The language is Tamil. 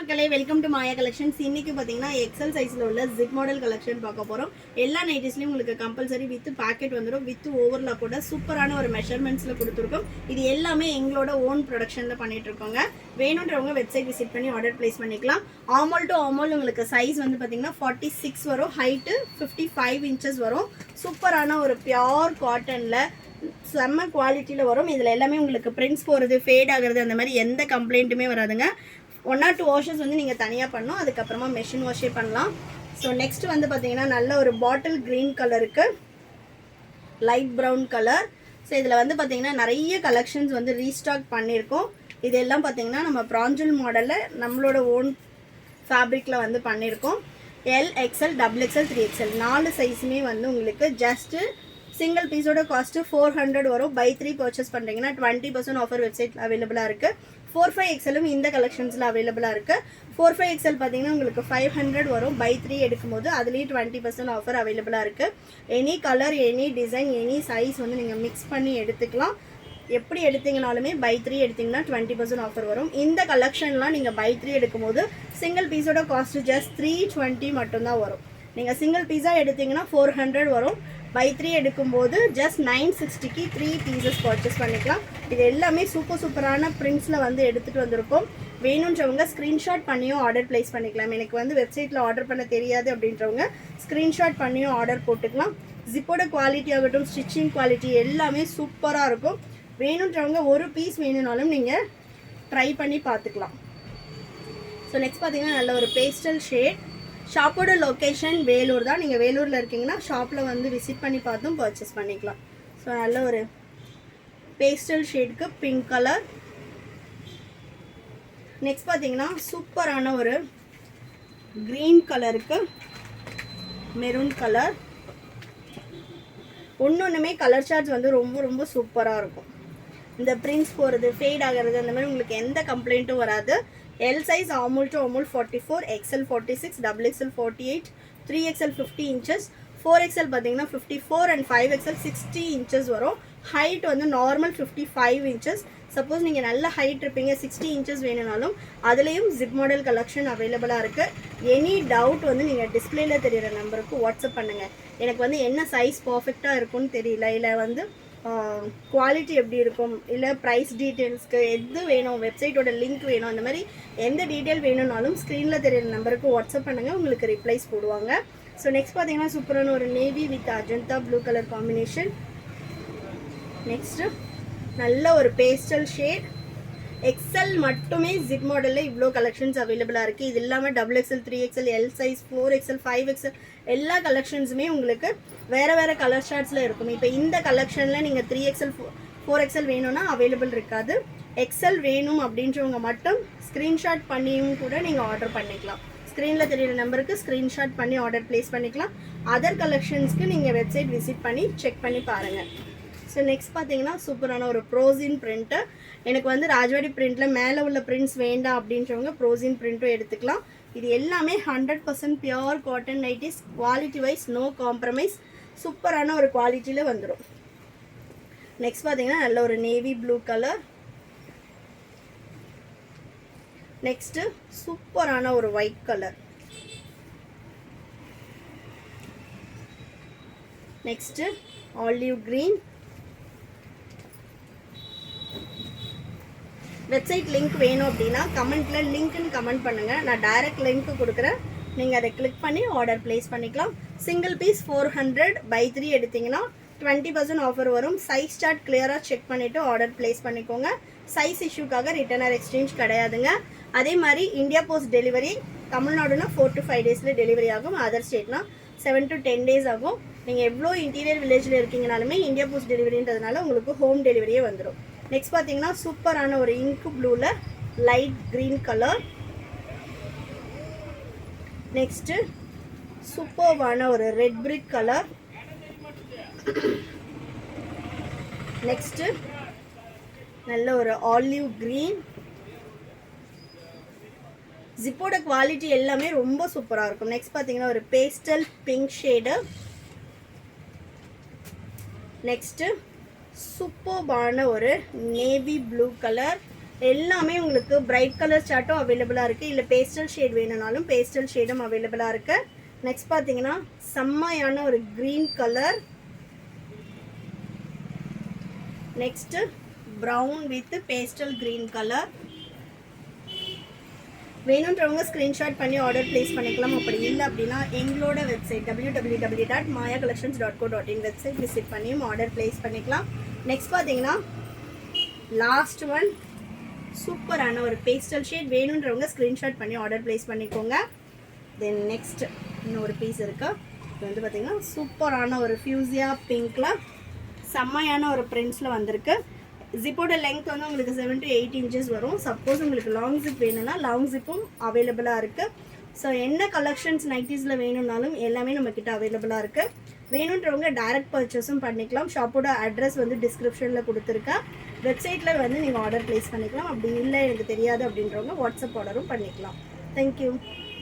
மக்களே, வெல்கம் டு மாயா கலெக்ஷன்ஸ். இன்னைக்கு பார்த்தீங்கன்னா எக்ஸல் சைஸில் உள்ள ஜிப் மாடல் கலெக்ஷன் பார்க்க போகிறோம். எல்லா நைட்டிஸ்லையும் உங்களுக்கு கம்பல்சரி வித் பேக்கெட் வந்துடும், வித் ஓவர்லாக் கூட சூப்பரான ஒரு மெஷர்மெண்ட்ஸில் கொடுத்துருக்கோம். இது எல்லாமே எங்களோட ஓன் ப்ரொடக்ஷனில் பண்ணிட்டு இருக்கோங்க. வேணுன்றவங்க வெப்சைட் விசிட் பண்ணி ஆர்டர் பிளேஸ் பண்ணிக்கலாம். ஆமோல் டு ஆமோல் உங்களுக்கு சைஸ் வந்து பார்த்தீங்கன்னா 46 வரும், ஹைட்டு 55 இன்ச்சஸ் வரும். சூப்பரான ஒரு பியோர் காட்டனில் செம்ம குவாலிட்டியில் வரும். இதில் எல்லாமே உங்களுக்கு பிரிண்ட்ஸ் போகிறது, ஃபேட் ஆகிறது, அந்த மாதிரி எந்த கம்ப்ளைண்ட்டுமே வராதுங்க. 1 or 2 வாஷஸ் வந்து நீங்கள் தனியாக பண்ணணும், அதுக்கப்புறமா மெஷின் வாஷே பண்ணலாம். ஸோ நெக்ஸ்ட் வந்து பார்த்தீங்கன்னா நல்ல ஒரு பாட்டில் க்ரீன் கலருக்கு லைட் ப்ரௌன் கலர். ஸோ இதில் வந்து பார்த்தீங்கன்னா நிறைய கலெக்ஷன்ஸ் வந்து ரீஸ்டாக் பண்ணியிருக்கோம். இதெல்லாம் பார்த்தீங்கன்னா நம்ம ப்ராஞ்சல் மாடலில் நம்மளோட ஓன் ஃபேப்ரிக்கில் வந்து பண்ணியிருக்கோம். எல், எக்ஸ்எல், XXL, 3XL 4 சைஸுமே வந்து உங்களுக்கு ஜஸ்ட்டு சிங்கிள் பீஸோட காஸ்ட்டு 400 வரும். பை 3 பர்ச்சேஸ் பண்ணுறீங்கன்னா 20% ஆஃபர் வெப்சைட்டில் அவைலபிளாக இருக்குது. 4-5XLம் இந்த கலெக்ஷன்ஸில் அவைலபிளாக இருக்குது. 4-5XL பார்த்தீங்கன்னா உங்களுக்கு 500 வரும். பை 3 எடுக்கும்போது அதுலேயும் 20% ஆஃபர் அவைலபிளாக இருக்குது. Any colour, any design, any size வந்து நீங்கள் மிக்ஸ் பண்ணி எடுத்துக்கலாம். எப்படி எடுத்தீங்கனாலுமே பை 3 எடுத்திங்கன்னா 20% ஆஃபர் வரும். இந்த கலெக்ஷன்லாம் நீங்கள் பை 3 எடுக்கும்போது சிங்கிள் பீஸோட காஸ்ட்டு ஜஸ்ட் 320 மட்டும்தான் வரும். நீங்கள் சிங்கிள் பீஸாக எடுத்திங்கன்னா 400 வரும். பை 3 எடுக்கும்போது ஜஸ்ட் 960க்கு 3 பீசஸ் பர்ச்சேஸ் பண்ணிக்கலாம். இது எல்லாமே சூப்பரான பிரிண்ட்ஸில் வந்து எடுத்துகிட்டு வந்திருக்கோம். வேணுன்றவங்க ஸ்க்ரீன்ஷாட் பண்ணியும் ஆர்டர் ப்ளேஸ் பண்ணிக்கலாம். எனக்கு வந்து வெப்சைட்டில் ஆர்டர் பண்ண தெரியாது அப்படின்றவங்க ஸ்க்ரீன்ஷாட் பண்ணியும் ஆர்டர் போட்டுக்கலாம். ஜிப்போட குவாலிட்டி ஆகட்டும், ஸ்டிச்சிங் குவாலிட்டி எல்லாமே சூப்பராக இருக்கும். வேணுன்றவங்க ஒரு பீஸ் வேணும்னாலும் நீங்கள் ட்ரை பண்ணி பார்த்துக்கலாம். ஸோ நெக்ஸ்ட் பார்த்தீங்கன்னா நல்ல ஒரு பேஸ்டல் ஷேட். ஷாப்போட லொக்கேஷன் வேலூர் தான். நீங்கள் வேலூரில் இருக்கீங்கன்னா ஷாப்பில் வந்து விசிட் பண்ணி பார்த்தும் பர்ச்சேஸ் பண்ணிக்கலாம். ஸோ நல்ல ஒரு பேஸ்டல் ஷேடுக்கு பிங்க் கலர். நெக்ஸ்ட் பார்த்தீங்கன்னா சூப்பரான ஒரு க்ரீன் கலருக்கு மெரூன் கலர். ஒன்றுமே கலர் சார்ட்ஸ் வந்து ரொம்ப சூப்பராக இருக்கும். இந்த பிரிண்ட்ஸ் போகிறது, ஃபேட் ஆகிறது, அந்த மாதிரி உங்களுக்கு எந்த கம்ப்ளைண்ட்டும் வராது. L size Hamul to Hamul 44, XL 46, XXL 48, 3XL 50 inches, 4XL பார்த்தீங்கன்னா 54 அண்ட் 5XL 60 இன்ச்சஸ் வரும். ஹைட் வந்து நார்மல் 55 இன்ச்சஸ். சப்போஸ் நீங்கள் நல்ல ஹைட் இருப்பீங்க, 60 இன்ச்சஸ் வேணும்னாலும் அதுலேயும் ஜிப் மாடல் கலெக்ஷன் அவைலபிளாக இருக்குது. எனி டவுட் வந்து நீங்கள் டிஸ்பிளேல தெரிகிற நம்பருக்கு வாட்ஸ்அப் பண்ணுங்கள். எனக்கு வந்து என்ன சைஸ் பர்ஃபெக்டாக இருக்கும்னு தெரியல, இல்லை வந்து குவாலிட்டி எப்படி இருக்கும், இல்லை ப்ரைஸ் டீட்டெயில்ஸ்க்கு எது வேணும், வெப்சைட்டோட லிங்க் வேணும், அந்த மாதிரி எந்த டீட்டெயில் வேணும்னாலும் ஸ்க்ரீனில் தெரியிற நம்பருக்கு வாட்ஸ்அப் பண்ணுங்கள், உங்களுக்கு ரிப்ளைஸ் போடுவாங்க. ஸோ நெக்ஸ்ட் பார்த்தீங்கன்னா சூப்பரான ஒரு navy with Ajanta blue colour combination. Next நல்ல ஒரு பேஸ்டல் ஷேட். எக்ஸல் மட்டுமே ஜிப் மாடலில் இவ்வளோ கலெக்ஷன்ஸ் அவைலபிளாக இருக்குது. இது இல்லாமல் XXL, 3XL, L size, 4XL, 5XL எல்லா கலெக்ஷன்ஸுமே உங்களுக்கு வேறு கலர் ஷார்ட்ஸில் இருக்கும். இப்போ இந்த கலெக்ஷனில் நீங்கள் 3XL, 4XL வேணும்னா அவைலபிள் இருக்காது. எக்ஸல் வேணும் அப்படின்றவங்க மட்டும் ஸ்க்ரீன்ஷாட் பண்ணியும் கூட நீங்கள் ஆர்டர் பண்ணிக்கலாம். ஸ்க்ரீனில் தெரியிற நம்பருக்கு ஸ்க்ரீன்ஷாட் பண்ணி ஆர்டர் ப்ளேஸ் பண்ணிக்கலாம். அதர் கலெக்ஷன்ஸ்க்கு நீங்கள் வெப்சைட் விசிட் பண்ணி செக் பண்ணி பாருங்கள். ஸோ நெக்ஸ்ட் பார்த்தீங்கன்னா சூப்பரான ஒரு ப்ரோசின் பிரிண்ட்டு. எனக்கு வந்து ராஜவாடி பிரிண்ட்டில் மேலே உள்ள பிரிண்ட்ஸ் வேண்டாம் அப்படின்றவங்க ப்ரோசின் பிரிண்ட்டும் எடுத்துக்கலாம். இது எல்லாமே 100% pure cotton nighties. Quality wise no compromise, சூப்பரான ஒரு குவாலிட்டியில் வந்துடும். நெக்ஸ்ட் பார்த்தீங்கன்னா நல்ல ஒரு நேவி ப்ளூ கலர். நெக்ஸ்ட்டு சூப்பரான ஒரு white colour. Next olive green. Website link வேணும் அப்படின்னா கமெண்ட்டில் லிங்க்னு கமெண்ட் பண்ணுங்கள், நான் டைரக்ட் லிங்க்கு கொடுக்குறேன். நீங்கள் அதை கிளிக் பண்ணி ஆர்டர் ப்ளேஸ் பண்ணிக்கலாம். சிங்கிள் பீஸ் 400, பை 3 எடுத்திங்கன்னா 20% ஆஃபர் வரும். சைஸ் சார்ட் கிளியராக செக் பண்ணிவிட்டு ஆர்டர் ப்ளேஸ் பண்ணிக்கோங்க. சைஸ் இஷ்யூக்காக ரிட்டர்ன் ஆர் எக்ஸ்சேஞ்ச் கிடையாதுங்க. அதே மாதிரி இந்தியா போஸ்ட் டெலிவரி. தமிழ்நாடுனா 4 to 5 டேஸில் டெலிவரி ஆகும். அதர் ஸ்டேட்னா 7 to 10 டேஸ் ஆகும். நீங்கள் எவ்வளோ இன்டீரியர் வில்லேஜில் இருக்கீங்கனாலுமே இந்தியா போஸ்ட் டெலிவரின்றதுனால உங்களுக்கு ஹோம் டெலிவரியே வந்துடும். நெக்ஸ்ட் பார்த்தீங்கன்னா சூப்பரான ஒரு இங்க் ப்ளூவில் லைட் க்ரீன் கலர். நெக்ஸ்ட்டு சூப்பர்வான ஒரு ரெட் பிரிக் கலர். நெக்ஸ்ட்டு நல்ல ஒரு ஆலிவ் க்ரீன். ஜிப்போட குவாலிட்டி எல்லாமே ரொம்ப சூப்பராக இருக்கும். நெக்ஸ்ட் பார்த்தீங்கன்னா ஒரு பேஸ்டல் பிங்க் ஷேடு. நெக்ஸ்ட்டு சூப்பர்பான ஒரு நேவி ப்ளூ கலர். எல்லாமே உங்களுக்கு பிரைட் கலர் சார்ட்டும் அவைலபிளாக இருக்குது. இல்லை பேஸ்டல் ஷேட் வேணும்னாலும் பேஸ்டல் ஷேடும் அவைலபிளாக இருக்குது. நெக்ஸ்ட் பார்த்தீங்கன்னா செம்மையான ஒரு green colour. Next brown with pastel green colour. வேணுன்றவங்க ஸ்க்ரீன்ஷாட் பண்ணி ஆர்டர் ப்ளேஸ் பண்ணிக்கலாம். அப்படி இல்லை அப்படின்னா எங்களோட வெப்சைட் www.mayacollections.co.in வெப்சைட் விசிட் பண்ணியும் ஆர்டர் ப்ளேஸ் பண்ணிக்கலாம். நெக்ஸ்ட் பார்த்தீங்கன்னா லாஸ்ட் ஒன் சூப்பரான ஒரு பேஸ்டல் ஷேட். வேணுன்றவங்க ஸ்க்ரீன்ஷாட் பண்ணி ஆர்டர் ப்ளேஸ் பண்ணிக்கோங்க. தென் நெக்ஸ்ட் இன்னொரு பீஸ் இருக்கு. இது வந்து பார்த்தீங்கன்னா சூப்பரான ஒரு ஃபியூசியா பிங்க்ல செம்மையான ஒரு பிரிண்ட்ஸில் வந்திருக்கு. ஜிப்போட லெங்க் வந்து உங்களுக்கு 7 to 8 inches வரும். சப்போஸ் உங்களுக்கு லாங் ஜிப் வேணும்னா லாங் ஜிப்பும் அவைலபிளாக இருக்குது. ஸோ என்ன கலெக்ஷன்ஸ் நைட்டிஸில் வேணும்னாலும் எல்லாமே நம்மக்கிட்ட அவைலபிளாக இருக்குது. வேணுன்றவங்க டைரக்ட் பர்ச்சேஸும் பண்ணிக்கலாம். ஷாப்போட அட்ரஸ் வந்து டிஸ்கிரிப்ஷனில் கொடுத்துருக்கேன். வெப்சைட்டில் வந்து நீங்கள் ஆர்டர் ப்ளேஸ் பண்ணிக்கலாம். அப்படி இல்லை எனக்கு தெரியாது அப்படின்றவங்க வாட்ஸ்அப் ஆர்டரும் பண்ணிக்கலாம். தேங்க்யூ.